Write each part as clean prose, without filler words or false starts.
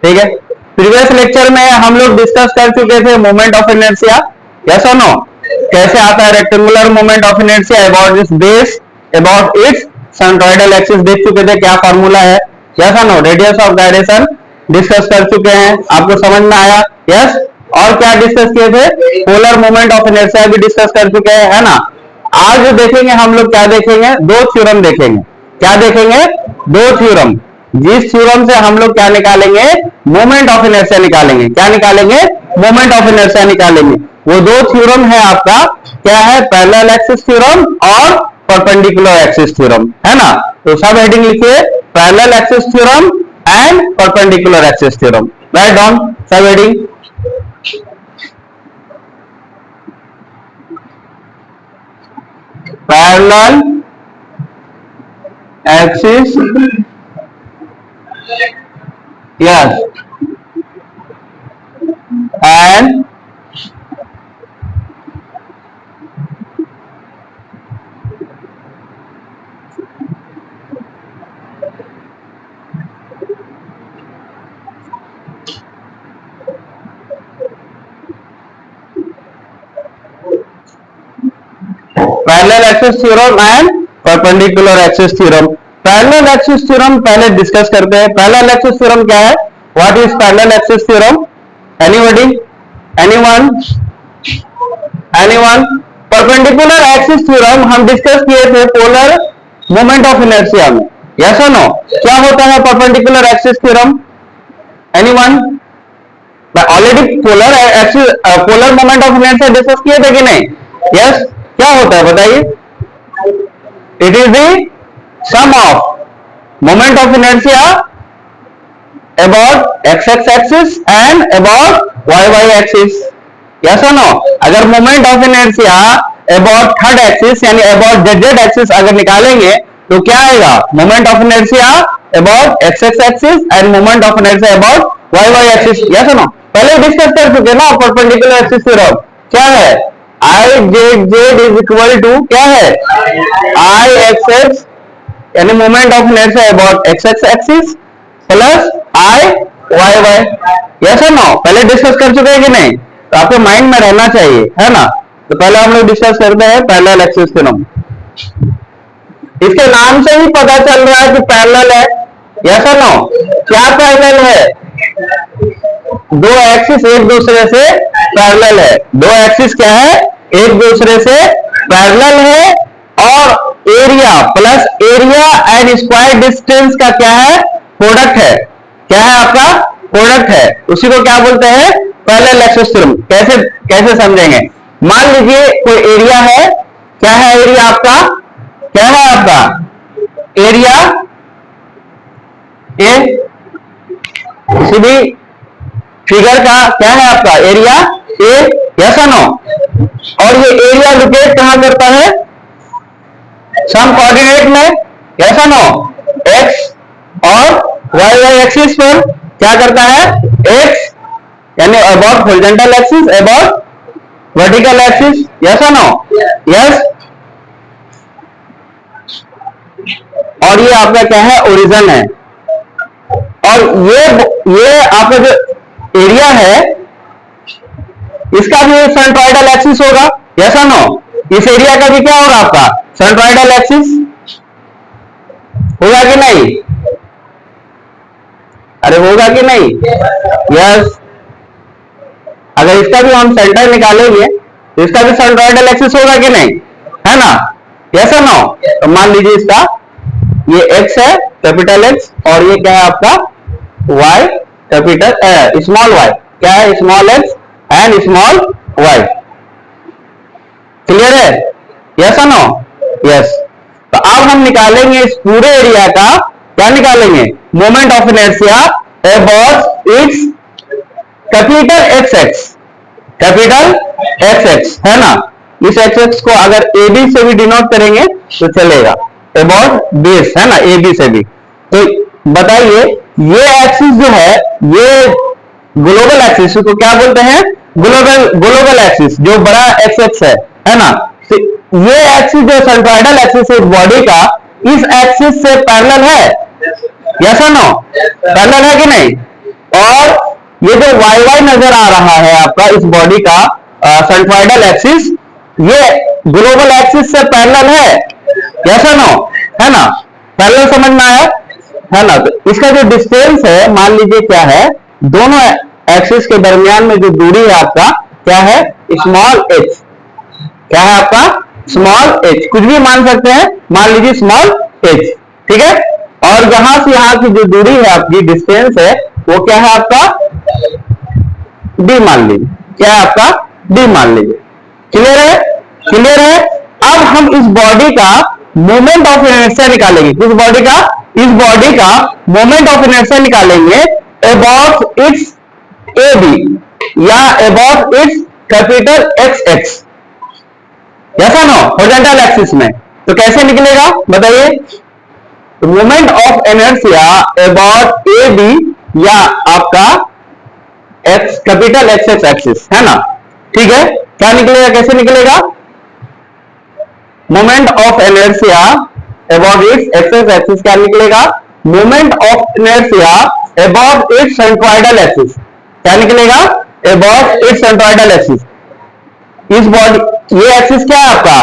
ठीक है, previous lecture में हम लोग डिस्कस कर चुके थे मोमेंट ऑफ इनर्शिया, यस और नो, कैसे आता है rectangular moment of inertia about this base about its centroidal axis देख चुके थे, क्या फार्मूला है, यस और no, radius of gyration discuss कर चुके हैं, आपको समझ में आया, यस। और क्या डिस्कस किए थे, पोलर मोमेंट ऑफ इनर्शिया भी डिस्कस कर चुके हैं, है ना। आज जो देखेंगे हम लोग क्या देखेंगे, दो थ्योरम देखेंगे, क्या देखेंगे, दो थ्योरम, जिस थ्योरम से हम लोग क्या निकालेंगे, मोमेंट ऑफ इनर्शिया निकालेंगे, क्या निकालेंगे, मोमेंट ऑफ इनर्शिया निकालेंगे। वो दो थ्योरम है आपका, क्या है, पैरेलल एक्सिस थ्योरम और परपेंडिकुलर एक्सिस थ्योरम, है ना। तो सब हेडिंग लिखिए, parallel axis theorem and perpendicular axis theorem, write down सब heading. Parallel axis, yes, and parallel axis theorem and perpendicular axis theorem. Parallel axis theorem पहले discuss करते हैं। पैरेलल एक्सिस थ्योरम क्या है, what is parallel axis theorem, anybody, anyone, anyone. Perpendicular axis theorem हम discuss किए थे polar moment of inertia में, yes और नो। क्या होता है perpendicular axis theorem, anyone, already polar axis polar moment of inertia discuss किए थे कि नहीं, यस। क्या होता है बताइए, it is the sum of moment of inertia about x x axis and about y y axis, yes और no. अगर moment of inertia about third axis यानी अबाउट जेड जेड एक्सिस अगर निकालेंगे तो क्या आएगा, moment of inertia about x x axis and moment of inertia about y y axis, yes और no. पहले डिस्कस कर चुके ना परपेंडिकुलर एक्सिस थ्योरम, क्या है, I z z is equal to क्या है, आई एक्स एक्स यानी moment of inertia about x x axis plus I y y, yes और नो। पहले डिस्कस कर चुके हैं कि नहीं, तो आपके माइंड में रहना चाहिए, है ना। तो पहले हम लोग डिस्कस करते हैं पैरेलल एक्सिस थ्योरम। इसके नाम से ही पता चल रहा है कि पैरेलल है, यस और नो। क्या पैरेलल है, दो एक्सिस एक दूसरे से पैरेलल है, दो एक्सिस क्या है, एक दूसरे से पैरेलल है, और area plus area and square distance का क्या है, प्रोडक्ट है, क्या है आपका, प्रोडक्ट है, उसी को क्या बोलते हैं, पैरेलल एक्सिस थ्योरम। कैसे कैसे समझेंगे, मान लीजिए कोई एरिया है, क्या है एरिया आपका, क्या है आपका एरिया ए, किसी भी फिगर का क्या है आपका एरिया ए, यस और नो। और ये एरिया लोकेट कहां करता है, सम कोऑर्डिनेट में, यस और नो, एक्स और वाई वाई एक्सिस पर क्या करता है, एक्स यानी about horizontal axis about vertical axis, yes और नो, यस। और ये आपका क्या है, ओरिजिन है, और ये आपका जो एरिया है इसका भी सेंट्रोइडल एक्सिस होगा, यस और नो। इस एरिया का भी क्या होगा आपका, सेंट्रोइडल एक्सिस होगा कि नहीं, अरे होगा कि नहीं, यस। अगर इसका भी हम सेंटर निकालेंगे तो इसका भी सेंट्रोइडल एक्सिस होगा कि नहीं, है ना, यस और नो। तो मान लीजिए इसका ये x है कैपिटल X और ये क्या है आपका y कैपिटल स्मॉल y, क्या है small x and small y, clear है, यस और नो, यस। तो अब हम निकालेंगे इस पूरे एरिया का, क्या निकालेंगे, moment of inertia about its capital XX, capital XX, है ना। इस XX को अगर AB से भी डिनोट करेंगे तो चलेगा, अबाउट बेस, है ना, AB से भी। तो बताइए ये एक्सिस जो है, ये ग्लोबल एक्सिस को क्या बोलते हैं, ग्लोबल एक्सिस, जो बड़ा XX है ना। तो ये एक्सिस जो सेंट्रोइडल एक्सिस है बॉडी का, इस एक्सिस से पैरेलल है, यस और नो, पैरेलल है कि नहीं। और ये जो वाई वाई नजर आ रहा है आपका इस बॉडी का सेंट्रोइडल एक्सिस, ये ग्लोबल एक्सिस से पैरेलल है, यस और नो, है ना? पैरेलल समझ में आया, है ना? तो इसका जो डिस्टेंस है, मान लीजिए क्या है, दोनों एक्सिस के दरमियान में जो दूरी है आपका क्या है, स्मॉल एच। क्या है आपका? स्मॉल एच, कुछ भी मान सकते हैं, मान लीजिए स्मॉल एच, ठीक है? और यहां से यहां की जो दूरी है आपकी, डिस्टेंस है, वो क्या है आपका? डी मान लीजिए। क्या है आपका? डी मान लीजिए। क्लियर है? क्लियर है? अब हम इस बॉडी का मोमेंट ऑफ इनर्शिया निकालेंगे। किस बॉडी का? इस बॉडी का मोमेंट ऑफ इनर्शिया निकालेंगे अबाउट इट्स ए बी या about its capital X X, yes और नो, हॉरिजॉन्टल एक्सिस में। तो कैसे निकलेगा बताइए? Moment of inertia about A B या आपका X capital X x axis, है ना? ठीक है, क्या निकलेगा, कैसे निकलेगा? Moment of inertia about its x x axis क्या निकलेगा? Moment of inertia about its centroidal axis. क्या निकलेगा? About its centroidal axis. इस बॉडी, ये एक्सिस क्या है आपका?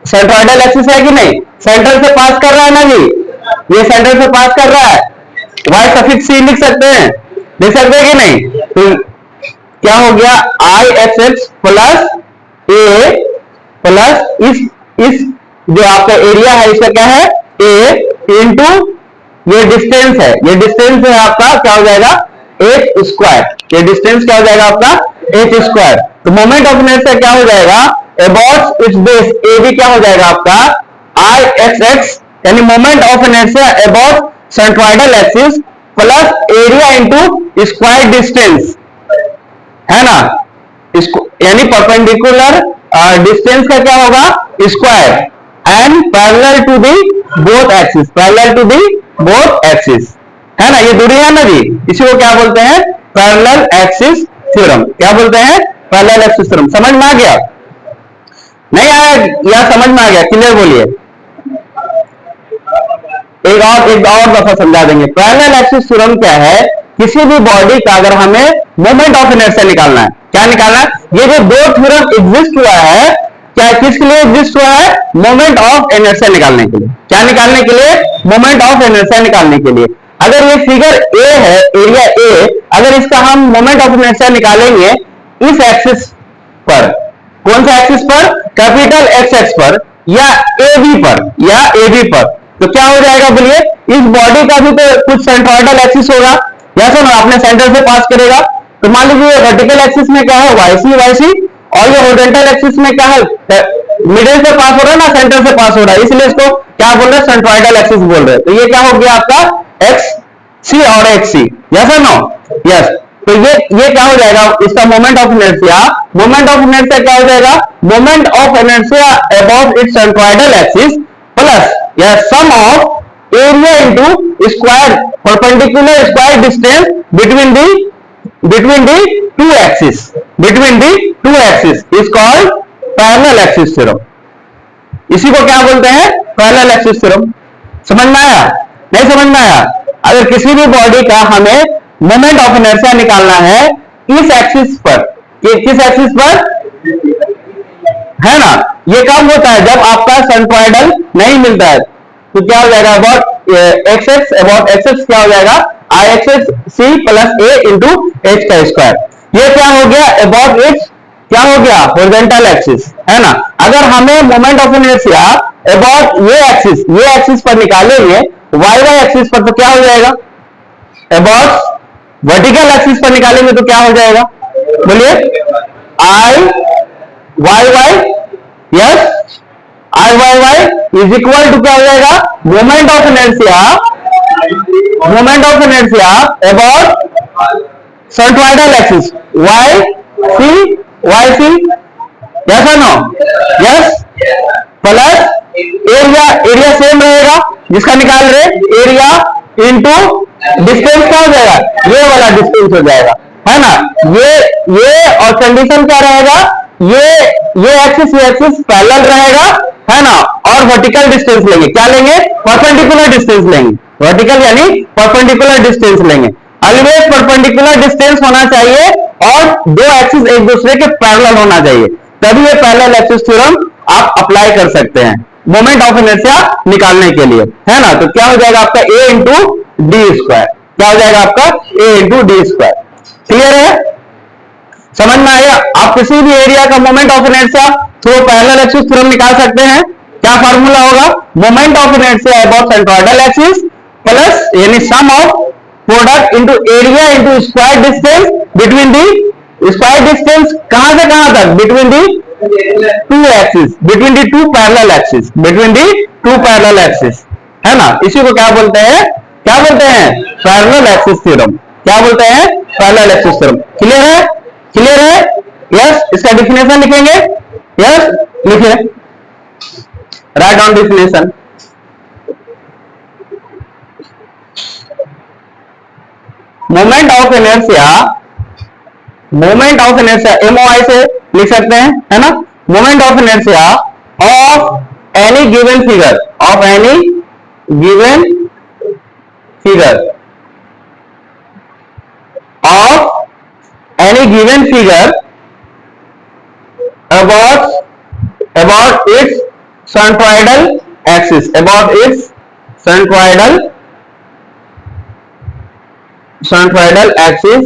सेंट्रोइडल एक्सिस है कि नहीं? सेंटर से पास कर रहा है ना जी, ये सेंटर से पास कर रहा है। वाई सफिक्स सी लिख सकते हैं, लिख सकते हैं कि नहीं? तो क्या हो गया? आई एक्स एक्स प्लस ए प्लस इस जो आपका एरिया है इसका क्या है? ए इंटू ये डिस्टेंस है, ये डिस्टेंस है आपका, क्या हो जाएगा? H square. ये डिस्टेंस क्या हो जाएगा आपका? H square. तो मोमेंट ऑफ इनर्शिया क्या हो जाएगा? About its base A B क्या हो जाएगा आपका? आई एक्स एक्स, यानी moment of inertia about centroidal axis plus area into square distance, है ना? इसको यानी परपेंडिकुलर डिस्टेंस का क्या होगा? Square and parallel to the both axis, parallel to the both axis, है ना? ये दूरी है ना जी, इसी को क्या बोलते हैं? Parallel axis theorem. क्या बोलते हैं? Parallel axis theorem. समझ में आ गया? नहीं आया या समझ में आ गया? क्लियर बोलिए। एक और दफा समझा देंगे। पैरेलल एक्सिस थ्योरम क्या है? किसी भी बॉडी का अगर हमें मोमेंट ऑफ इनर्शिया निकालना है, क्या निकालना है? ये जो दो थ्योरम एग्जिस्ट हुआ है, क्या किसके लिए एग्जिस्ट हुआ है? मोमेंट ऑफ इनर्शिया निकालने के लिए। क्या निकालने के लिए? मोमेंट ऑफ इनर्शिया निकालने के लिए। अगर ये फिगर ए है, एरिया ए, अगर इसका हम मोमेंट ऑफ इनर्शिया निकालेंगे इस एक्सिस पर, कौन सा एक्सिस पर? कैपिटल एक्स एक्स पर या ए बी पर, या ए बी पर, तो क्या हो जाएगा बोलिए? इस बॉडी का भी तो कुछ सेंट्रोइडल एक्सिस होगा, या सुनो आपने सेंटर से पास करेगा। तो मान लीजिए वर्टिकल एक्सिस में क्या है? वाई सी, और ये हॉरिजॉन्टल एक्सिस में क्या है? मिडिल से पास हो रहा है ना, सेंटर से पास हो रहा है, इसलिए इसको क्या बोल रहे हैं? सेंट्रोइडल एक्सिस बोल रहे हैं। तो ये क्या हो गया आपका? एक्स सी और एक्स सी, यस और नो? यस। तो ये क्या हो जाएगा? इसका moment of inertia, moment of inertia क्या हो जाएगा? Moment of inertia about its centroidal axis plus या sum of area into square perpendicular square distance between the two axis, between the two axis is called parallel axis theorem. इसी को क्या बोलते हैं? Parallel axis theorem. समझ में आया? नहीं समझ में आया? अगर किसी भी बॉडी का हमें मोमेंट ऑफ इनर्शिया निकालना है इस एक्सिस पर, किस एक्सिस पर, है ना? ये कब होता है? जब आपका सेंट्रोइडल नहीं मिलता है। तो क्या हो जाएगा? About x x, about x x क्या हो जाएगा? आई एक्स एक्स सी प्लस ए इंटू एच का स्क्वायर। ये क्या हो गया? अबाउट इट्स क्या हो गया? हॉरिजॉन्टल एक्सिस, है ना? अगर हमें मोमेंट ऑफ इनर्शिया अबाउट ये एक्सिस पर निकालेंगे वाई वाई एक्सिस पर, तो क्या हो जाएगा? अबाउट वर्टिकल एक्सिस पर निकालेंगे तो क्या हो जाएगा? बोलिए। I y y, yes, I y y is equal to क्या हो जाएगा? Moment of inertia about centroidal axis y c, yes और no? Yes, plus area same रहेगा जिसका निकाल रहे, एरिया इंटू डिस्टेंस क्या हो जाएगा? ये वाला डिस्टेंस हो जाएगा, है ना? ये और कंडीशन क्या रहेगा? ये एक्सिस पैरेलल रहेगा, है ना? और वर्टिकल डिस्टेंस लेंगे, क्या लेंगे? परपेंडिकुलर डिस्टेंस लेंगे। वर्टिकल यानी परपेंडिकुलर डिस्टेंस लेंगे। ऑलवेज परपेंडिकुलर डिस्टेंस होना चाहिए और दो एक्सिस एक दूसरे के पैरेलल होना चाहिए, तभी ये पैरेलल एक्सिस थ्योरम आप अप्लाई कर सकते हैं मोमेंट ऑफ इनर्शिया निकालने के लिए, है ना। तो क्या हो जाएगा आपका a इंटू डी स्क्वायर, क्या हो जाएगा आपका a into d square. Clear है, समझ में आया। आप किसी भी एरिया का moment of inertia through parallel axis theorem निकाल सकते हैं। क्या फार्मूला होगा, moment of inertia about centroidal axis plus यानी sum of product into area into square distance between the, square distance कहां से कहां तक, between the two axis, between the two parallel axis, between the two parallel axis, है ना। इसी को क्या बोलते हैं, क्या बोलते हैं, पैरेलल एक्सिस थ्योरम। क्या बोलते हैं, पैरेलल एक्सिस थ्योरम। क्लियर है, क्लियर है, यस। इसका डिफिनेशन लिखेंगे, यस लिखिए, write down definition. Moment of inertia, moment of inertia MOI से लिख सकते हैं, है ना। Moment of inertia of any given figure, of any given figure, of any given figure about its centroidal axis, about its centroidal axis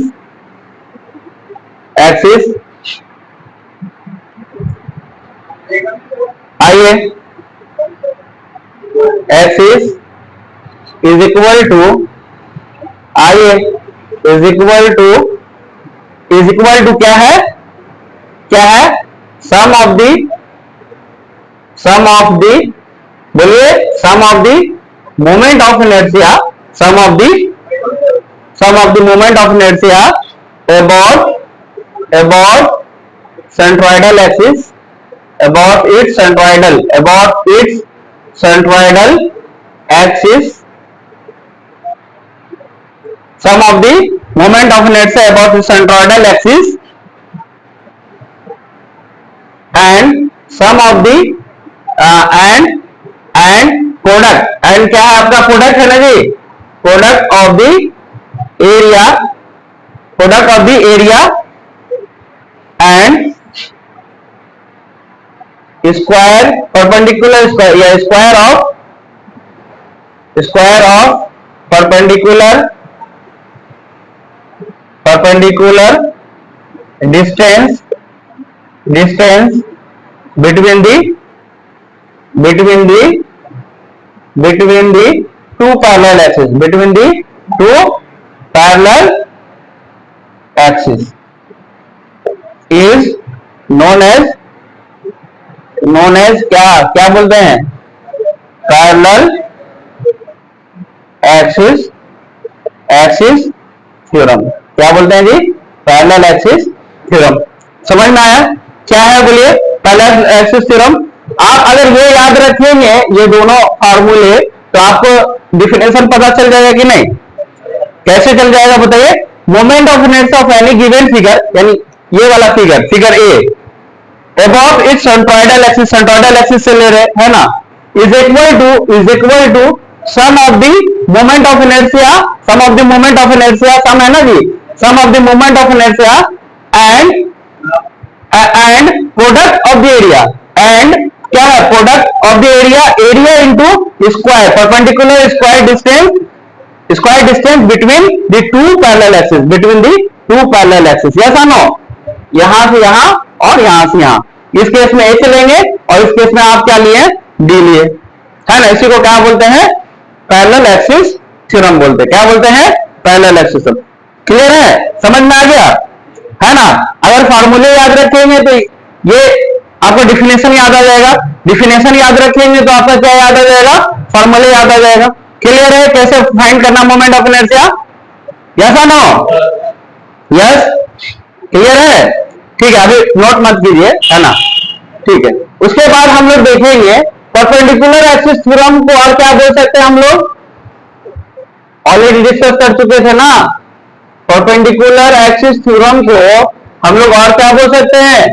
आइए, axis is equal to, आइए is equal to क्या है, क्या है, सम ऑफ दी बोलिए, sum of the moment of inertia, sum of the moment of inertia about centroidal axis, about its centroidal axis, sum of the moment of inertia about the centroidal axis and sum of the and product, and क्या है आपका product है ना जी, product of the area and square perpendicular square, या square of perpendicular distance between the two parallel axes, between the two parallel axes is known as क्या बोलते हैं, पैरेलल एक्सिस थ्योरम। क्या बोलते हैं जी, पैरेलल एक्सिस थ्योरम। समझ में आया क्या है, बोलिए, पैरेलल एक्सिस थ्योरम। आप अगर ये याद रखेंगे ये दोनों फार्मूले, तो आपको डिफिनेशन पता चल जाएगा कि नहीं, कैसे चल जाएगा बताइए। Moment of inertia of any given figure, यानी ये वाला figure A, about its centroidal axis से ले रहे है ना, is equal to sum of the moment of inertia, sum है ना जी, sum of the moment of inertia and product of the area, and क्या है, product of the area into square perpendicular square distance between the two parallel axis, yes और no. यहां से यहां और यहां से यहां, इस केस में ए चलेंगे और इस केस में आप क्या लिए, डी लिए, है ना। इसी को क्या बोलते हैं, पैरेलल एक्सिस थ्योरम बोलते हैं। क्या बोलते हैं, पैरेलल एक्सिस थ्योरम। क्लियर है, समझ में आ गया, है ना। अगर फार्मूले याद रखेंगे तो ये आपको डिफिनेशन याद आ जाएगा, डिफिनेशन याद रखेंगे तो आपका क्या याद आ जाएगा, फार्मूले याद आ जाएगा। क्लियर है, कैसे फाइंड करना मोमेंट ऑफ इनर्शिया, यस और नो, यस, क्लियर है, ठीक है। अभी नोट मत कीजिए, है ना, ठीक है। उसके बाद हम लोग देखेंगे परपेंडिकुलर एक्सिस थ्योरम को और क्या बोल सकते हैं, हम लोग ऑलरेडी डिस्कस कर चुके थे ना। परपेंडिकुलर एक्सिस थ्योरम को हम लोग और क्या बोल सकते हैं,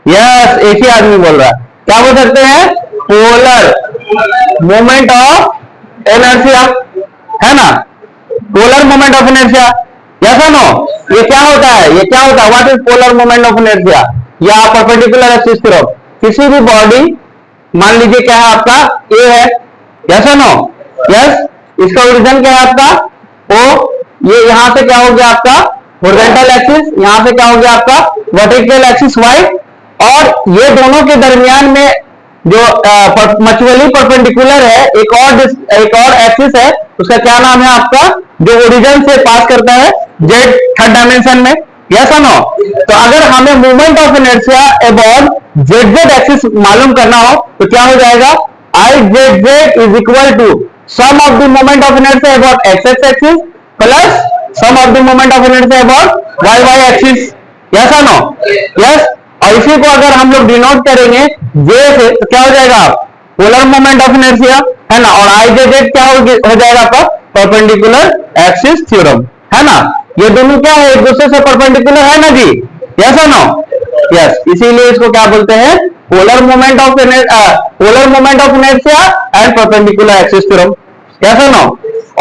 यस, एक ही आदमी बोल रहा है, क्या बोल सकते हैं, पोलर मोमेंट ऑफ इनर्शिया, है ना। Polar moment of inertia, yes और नो? ये क्या होता है, ये क्या होता है, what is polar moment of inertia? या परपेंडिकुलर एक्सिस की तरफ किसी भी बॉडी, मान लीजिए क्या है आपका ए है, यस और नो? यस, इसका ओरिजिन क्या है आपका ओ, ये यहां से क्या हो गया आपका हॉरिजॉन्टल एक्सिस, यहां से क्या हो गया आपका वर्टिकल एक्सिस वाई, और ये दोनों के दरमियान में जो मचुअली परपेंडिकुलर है एक और एक्सिस है, उसका क्या नाम है आपका, जो ओरिजिन से पास करता है जेड थर्ड डायमेंशन में, यस और नो? तो अगर हमें movement of inertia about z z axis मालूम करना हो तो क्या हो जाएगा, I z z is equal to sum of the moment of inertia about x x axis plus sum of the moment of inertia about y y axis, yes और no? Yes, और इसी को अगर हम लोग डिनोट करेंगे जे से तो क्या हो जाएगा, पोलर मोमेंट ऑफ इनर्शिया, है ना? और आई जे जेड क्या हो जाएगा आपका परपेंडिकुलर एक्सिस थ्योरम, है ना? ये दोनों क्या है, एक दूसरे से परपेंडिकुलर है ना जी, यस और नो? यस, इसीलिए इसको क्या बोलते हैं, polar moment of inertia and perpendicular axis theorem, yes और नो?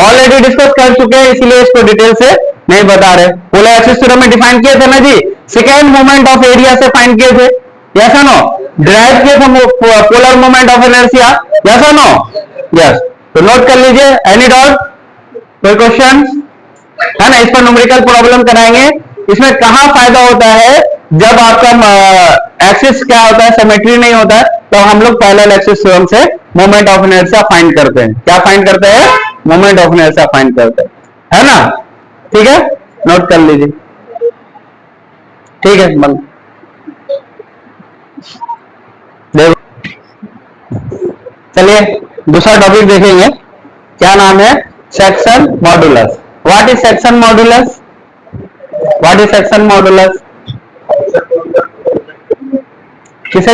ऑलरेडी डिस्कस कर चुके हैं, इसीलिए इसको डिटेल से नहीं बता रहे। पोलर एक्सिस थ्योरम में डिफाइन किए थे ना जी, सेकेंड मोमेंट ऑफ एरिया से फाइंड किए थे, यस और नो? ड्राइव किए थे polar moment of inertia, yes और नो? यस, तो नोट कर लीजिए, एनी डाउट, कोई क्वेश्चन, है ना? इस पर न्यूमेरिकल प्रॉब्लम कराएंगे। इसमें कहां फायदा होता है, जब आपका एक्सिस क्या होता है, सिमेट्री नहीं होता है, तो हम लोग पैरेलल एक्सिस थ्योरम से मोमेंट ऑफ इनर्शिया फाइंड करते हैं। क्या फाइंड करते हैं, मोमेंट ऑफ इनर्शिया फाइंड करते हैं, है ना? ठीक है, नोट कर लीजिए, ठीक है। बंद, चलिए दूसरा टॉपिक देखेंगे, क्या नाम है, section modulus. What is section modulus, what is section modulus, किसे